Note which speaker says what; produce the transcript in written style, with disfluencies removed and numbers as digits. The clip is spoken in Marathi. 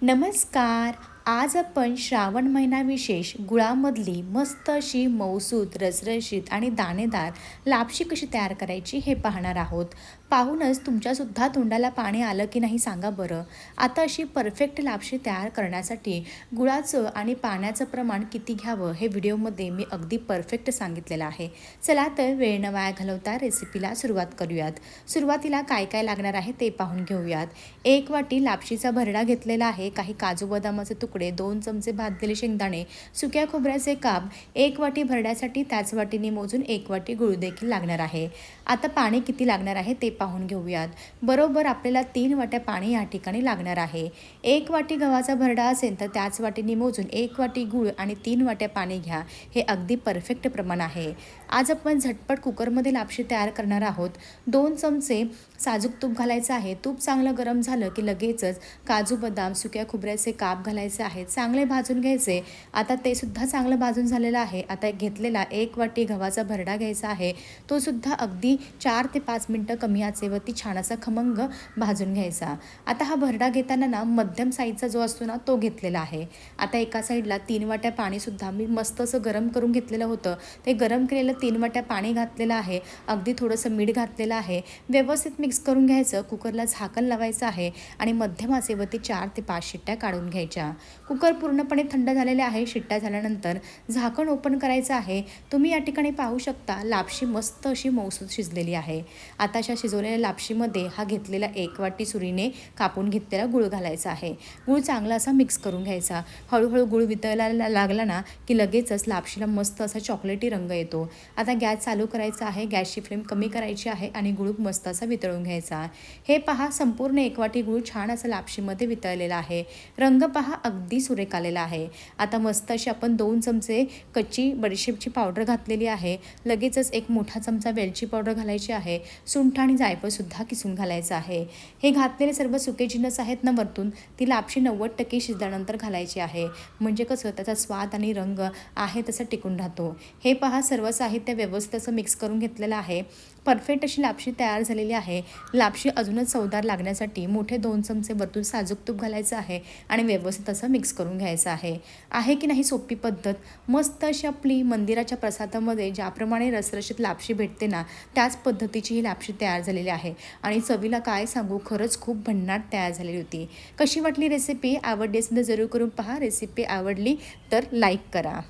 Speaker 1: नमस्कार. आज आपण श्रावण महिना विशेष गुळामधली मस्त अशी मऊसूत, रसरशीत आणि दाणेदार लापशी कशी तयार करायची हे पाहणार आहोत. पाहूनच तुमच्यासुद्धा तोंडाला पाणी आलं की नाही सांगा बरं. आता अशी परफेक्ट लापशी तयार करण्यासाठी गुळाचं आणि पाण्याचं प्रमाण किती घ्यावं हे व्हिडिओमध्ये मी अगदी परफेक्ट सांगितलेलं आहे. चला तर वेळ न वाया घालवता रेसिपीला सुरुवात करूयात. सुरुवातीला काय काय लागणार आहे ते पाहून घेऊयात. 1 वाटी लापशीचा भरडा घेतलेला आहे, काही काजू बदामाचे तुकडे, 2 चमचे भाजलेले शेंगदाणे, सुक्या खोबऱ्याचे काप, 1 वाटी भरड्यासाठी त्याच वाटीने मोजून 1 वाटी गूळ देखील लागणार आहे. आता पाणी किती लागणार आहे ते पाहून घेऊयात. बरोबर आपल्याला 3 वाट्या पाणी या ठिकाणी लागणार आहे. 1 वाटी गव्हाचा भरडा असेल तर त्याच वाटीने मोजून 1 वाटी गूळ आणि 3 वाट्या पाणी घ्या. हे अगदी परफेक्ट प्रमाण आहे. आज आपण झटपट कुकरमध्ये लापशी तयार करणार आहोत. 2 चमचे साजूक तूप घालायचं आहे. तूप चांगलं गरम झालं की लगेचच काजू बदाम, सुक्या खोबऱ्याचे काप घालायचे आहेत. चांगले भाजून घ्यायचे. आता ते सुद्धा चांगलं भाजून झालेलं आहे. आता घेतलेला 1 वाटी गव्हाचा भरडा घ्यायचा आहे. तो सुद्धा अगदी 4 ते 5 मिनटं कमी आचेवरती छान असा खमंग भाजून घ्यायचा. आता हा भरडा घेताना ना मध्यम साईजचा जो असतो ना तो घेतलेला आहे. आता एका साईडला 3 वाट्या पाणीसुद्धा मी मस्त असं गरम करून घेतलेलं होतं. ते गरम केलेलं 3 वाट्या पाणी घातलेलं आहे. अगदी थोडंसं मीठ घातलेलं आहे. व्यवस्थित मिक्स करून घ्यायचं. कुकरला झाकण लावायचं आहे आणि मध्यम आचेवरती 4 ते 5 शिट्ट्या काढून घ्यायच्या. कुकर पूर्णपणे थंड झालेले आहे. शिट्ट्या झाल्यानंतर झाकण ओपन करायचं आहे. तुम्ही या ठिकाणी पाहू शकता लापशी मस्त अशी मऊसूत शिजलेली आहे. आता अशा शिजवलेल्या लापशीमध्ये हा घेतलेला 1 वाटी सुरीने कापून घेतलेला गूळ घालायचा आहे. गूळ चांगला असा मिक्स करून घ्यायचा. हळूहळू गूळ वितळायला लागला ना की लगेचच लापशीला मस्त असा चॉकलेटी रंग येतो. आता गॅस चालू करायचा आहे. गॅसची फ्लेम कमी करायची आहे आणि गूळ मस्त असा वितळून घ्यायचा. हे पहा संपूर्ण 1 वाटी गूळ छान असा लापशीमध्ये वितळलेला आहे. रंग पहा अगदी सुरेख आलेला आहे. आता मस्त अशी आपण 2 चमचे कच्ची बडीशेपची पावडर घातलेली आहे. लगेचच 1 मोठा चमचा वेलची पावडर घालायची आहे. सुंठ आणि जायफळसुद्धा किसून घालायचं आहे. हे घातलेले सर्व सुके जिन्नस आहेत ना वरतून ती लापशी 90% शिजल्यानंतर घालायची आहे. म्हणजे कसं त्याचा स्वाद आणि रंग आहे तसं टिकून राहतो. हे पहा सर्व साहित्य व्यवस्थित असं मिक्स करून घेतलेलं आहे. परफेक्ट अशी लापशी तयार झालेली आहे. लापशी अजूनच चवदार लागण्यासाठी मोठे 2 चमचे वरतून साजूक तूप घालायचं आहे आणि व्यवस्थित असं मिक्स करून घ्यायचं आहे की नाही सोपी पद्धत. मस्त अशी आपली मंदिराच्या प्रसादामध्ये ज्याप्रमाणे रसरशीत लापशी भेटते ना त्याच पद्धतीची ही लापशी तयार झालेली आहे आणि चवीला काय सांगू खरंच खूप भन्नाट तयार झालेली होती. कशी वाटली रेसिपी? आवडली असेल तर जरूर करून पहा. रेसिपी आवडली तर लाईक करा.